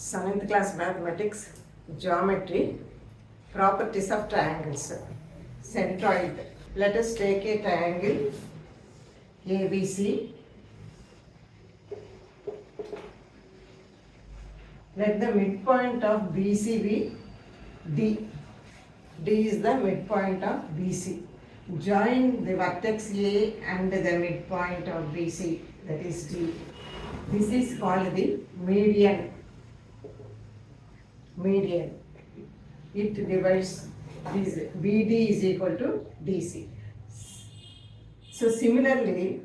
7th class mathematics, geometry, properties of triangles. Centroid. Let us take a triangle ABC. Let the midpoint of BC be D. D is the midpoint of BC. Join the vertex A and the midpoint of BC, that is D. This is called the median. Median. It divides this. BD is equal to DC. So similarly,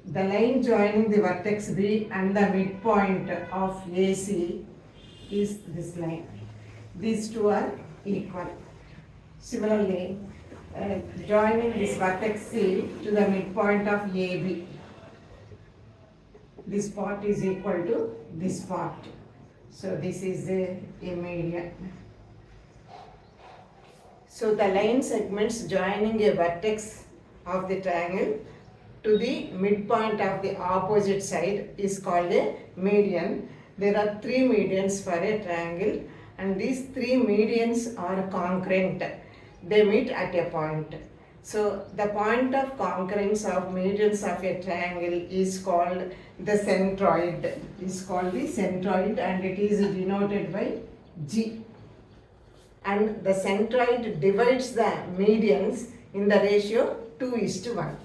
the line joining the vertex B and the midpoint of AC is this line. These two are equal. Similarly, joining this vertex C to the midpoint of AB, this part is equal to this part. So this is a median. So the line segments joining a vertex of the triangle to the midpoint of the opposite side is called a median. There are three medians for a triangle, and these three medians are concurrent. They meet at a point. So the point of concurrence of medians of a triangle is called the centroid. Is called the centroid, and it is denoted by G. And the centroid divides the medians in the ratio 2:1.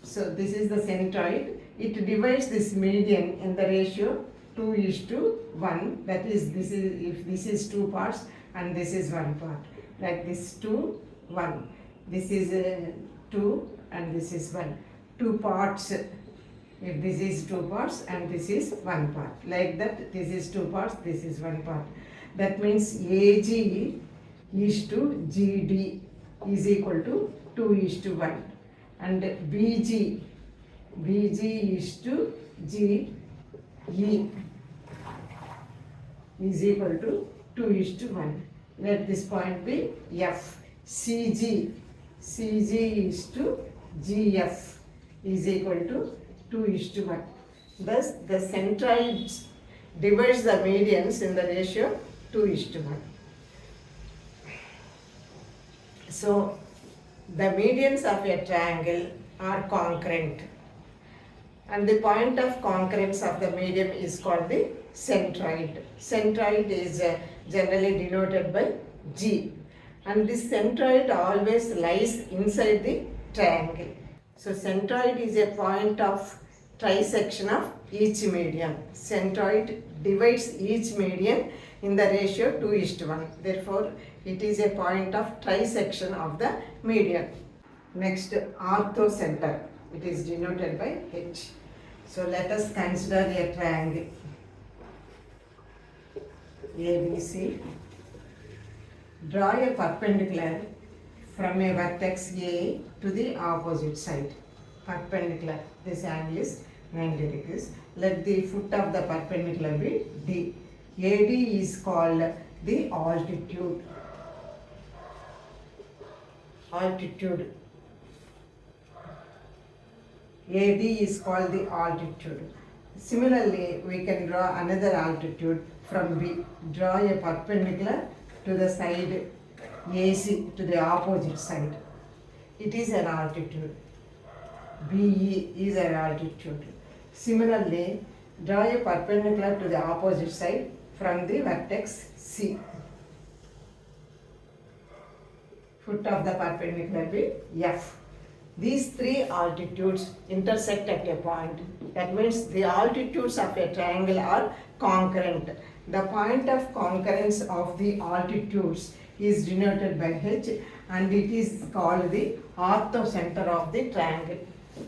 So this is the centroid. It divides this median in the ratio 2:1. That is, if this is two parts and this is one part. Like this 2, 1. This is 2 and this is 1. Two parts. If this is two parts and this is one part. Like that, this is two parts, this is one part. That means AG is to GD is equal to 2:1. And BG is to GE is equal to 2:1. Let this point be F. CG is to GF is equal to 2:1. Thus, the centroid divides the medians in the ratio 2:1. So, the medians of a triangle are concurrent, and the point of concurrence of the median is called the centroid. Centroid is generally denoted by G, and this centroid always lies inside the triangle. So centroid is a point of trisection of each median. Centroid divides each median in the ratio 2:1. Therefore, it is a point of trisection of the median. Next, orthocentre. It is denoted by H. So let us consider a triangle ABC. Draw a perpendicular from a vertex A to the opposite side. Perpendicular. This angle is 90 degrees. Let the foot of the perpendicular be D. AD is called the altitude. Altitude. AD is called the altitude. Similarly, we can draw another altitude from B. Draw a perpendicular to the side AC, to the opposite side. It is an altitude. BE is an altitude. Similarly, draw a perpendicular to the opposite side from the vertex C. Foot of the perpendicular be F. These three altitudes intersect at a point. That means the altitudes of a triangle are concurrent. The point of concurrence of the altitudes is denoted by H, and it is called the orthocentre of the triangle.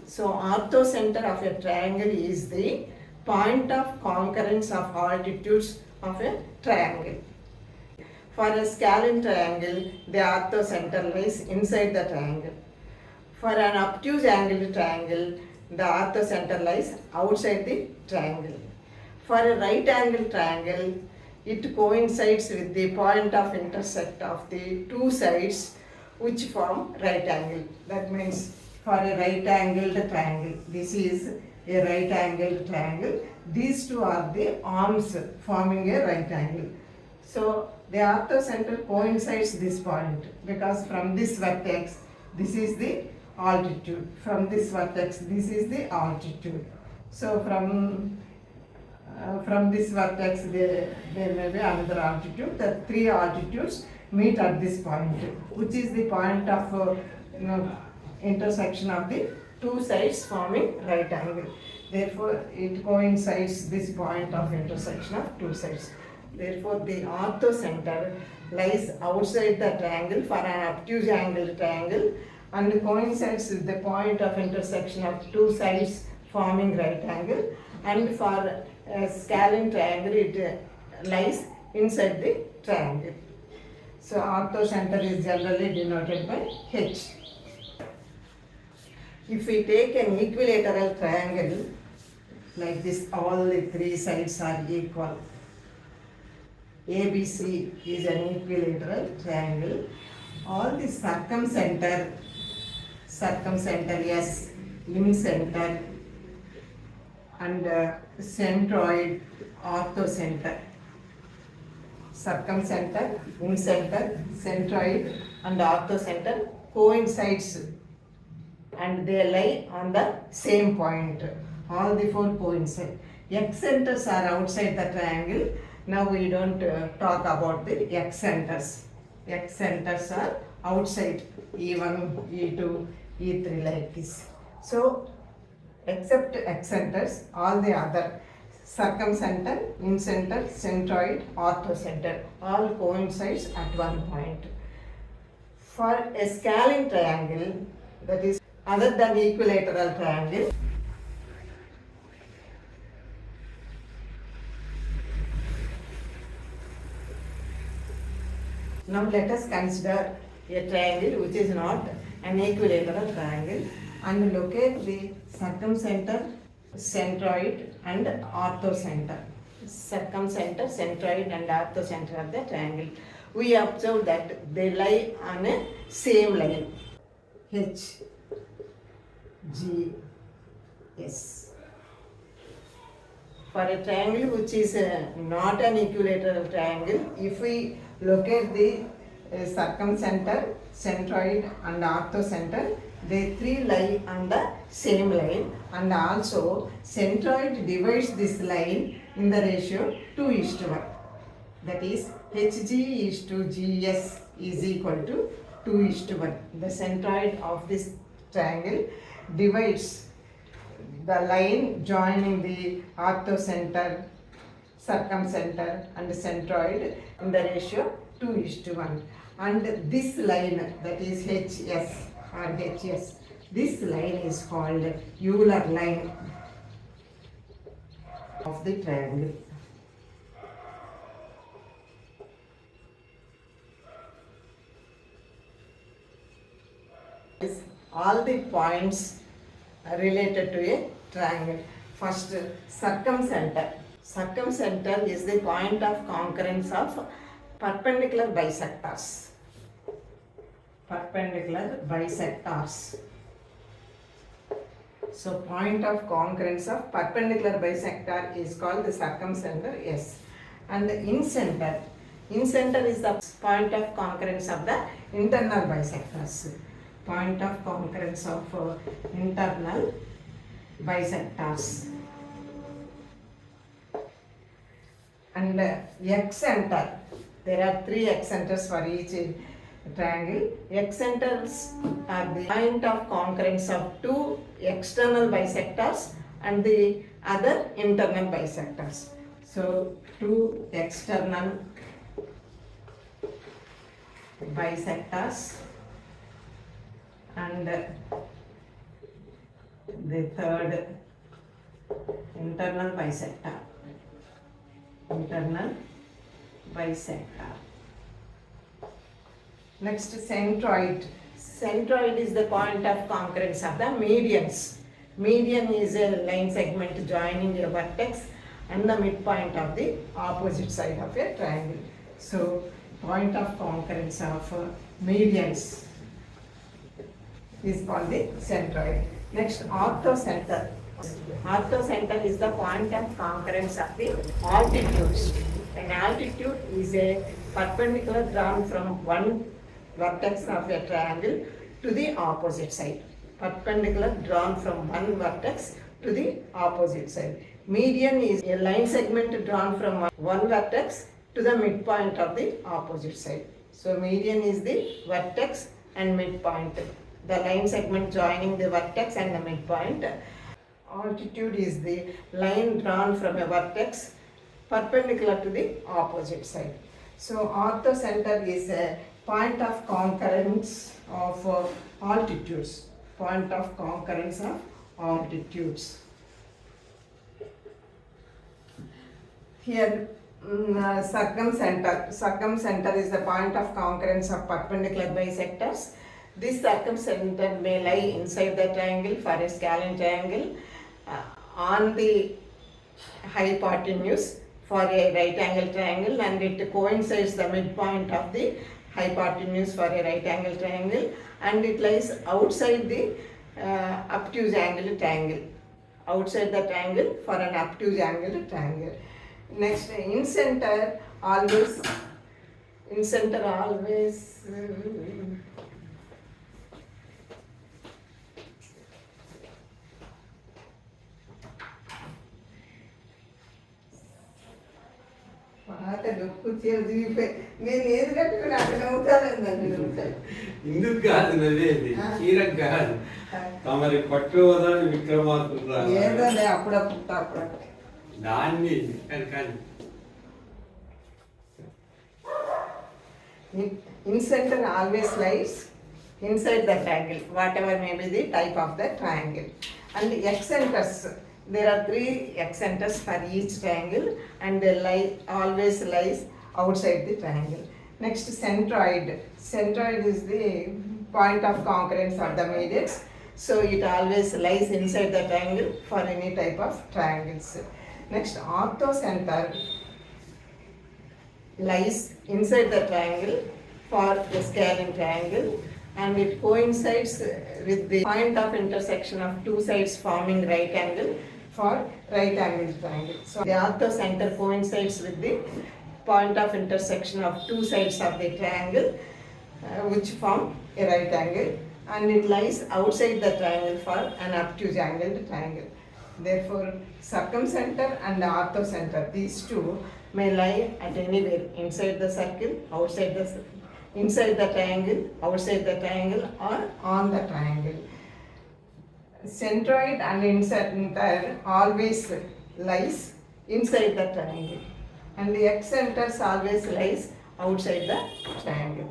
So orthocentre of a triangle is the point of concurrence of altitudes of a triangle. For a scalene triangle, the orthocentre lies inside the triangle. For an obtuse angled triangle, the orthocentre lies outside the triangle. For a right angled triangle, it coincides with the point of intersect of the two sides which form right angle. That means for a right angled triangle, this is a right angle triangle. These two are the arms forming a right angle. So the orthocenter coincides this point because from this vertex, this is the altitude. From this vertex, this is the altitude. So from this vertex, there may be another altitude. The three altitudes meet at this point, which is the point of intersection of the two sides forming right angle. Therefore, it coincides this point of intersection of two sides. Therefore, the orthocenter lies outside the triangle for an obtuse angle triangle and coincides with the point of intersection of two sides forming right angle, and for a scalene triangle it lies inside the triangle. So orthocenter is generally denoted by H. If we take an equilateral triangle like this, all the three sides are equal. ABC is an equilateral triangle. All the circumcenter S, incenter, and centroid, orthocenter. Circumcenter, incenter, centroid, and orthocenter coincides, and they lie on the same point. All the four coincide. Excenters are outside the triangle. Now we don't talk about the excenters. Excenters are outside, E1, E2, E3 like this. So except excenters, all the other circumcenter, incenter, centroid, orthocenter all coincides at one point. For a scalene triangle, that is other than equilateral triangle, now let us consider a triangle which is not an equilateral triangle and locate the circumcenter, centroid and orthocenter. Circumcenter, centroid and orthocenter of the triangle. We observe that they lie on a same line. H, G, S. For a triangle which is not an equilateral triangle, if we locate the circumcenter, centroid and orthocenter, they three lie on the same line, and also centroid divides this line in the ratio 2:1. That is HG is to GS is equal to 2:1. The centroid of this triangle divides the line joining the orthocenter, circumcenter and centroid in the ratio 2:1. And this line, that is HS or HS, this line is called Euler line of the triangle. All the points related to a triangle. First, circumcenter. Circumcenter is the point of concurrence of perpendicular bisectors. Perpendicular bisectors. So point of concurrence of perpendicular bisector is called the circumcenter S. And the incenter. Incenter is the point of concurrence of the internal bisectors. Point of concurrence of internal bisectors. And excenter. There are three excenters for each triangle. Excenters are the point of concurrence of two external bisectors and the other internal bisectors. So two external bisectors and the third internal bisector. Internal bisector. Next, centroid. Centroid is the point of concurrence of the medians. Median is a line segment joining a vertex and the midpoint of the opposite side of a triangle. So, point of concurrence of medians is called the centroid. Next, orthocenter. Orthocenter is the point of concurrence of the altitudes. An altitude is a perpendicular drawn from one vertex of a triangle to the opposite side. Perpendicular drawn from one vertex to the opposite side. Median is a line segment drawn from one vertex to the midpoint of the opposite side. So median is the vertex and midpoint. The line segment joining the vertex and the midpoint. Altitude is the line drawn from a vertex perpendicular to the opposite side. So orthocenter is a point of concurrence of altitudes. Point of concurrence of altitudes. Here circumcenter. Circumcenter is the point of concurrence of perpendicular bisectors. This circumcenter may lie inside the triangle for a scalene triangle, on the hypotenuse for a right angle triangle, and it coincides the midpoint of the hypotenuse for a right angle triangle, and it lies outside the obtuse angle triangle. Outside the triangle for an obtuse angle triangle. Next, incenter always నేను ఏది కట్టుకుని అక్కడ అవుతానండి. ఇందుకు కాదు నవ్వేది చీరం కాదు తమరి పట్టు వదని విక్రమార్కుడు ఏదో అప్పుడప్పుడు దాన్ని కానీ incenter always lies inside the triangle, whatever may be the type of the triangle. And the excenters, there are 3 excenters for each triangle, and they always lies outside the triangle. Next, centroid. Centroid is the point of concurrence of the medians, so it always lies inside the triangle for any type of triangles. Next, orthocenter lies inside the triangle for the scalene triangle, and it coincides with the point of intersection of two sides forming right angle for right angle triangle. So the orthocenter coincides with the point of intersection of two sides of the triangle which form a right angle, and it lies outside the triangle for an obtuse angled triangle. Therefore, circumcenter and the orthocenter, these two may lie at anywhere inside the circle, inside the triangle, outside the triangle, or on the triangle. Centroid and incenter always lies inside the triangle, and the excenters always lies outside the triangle.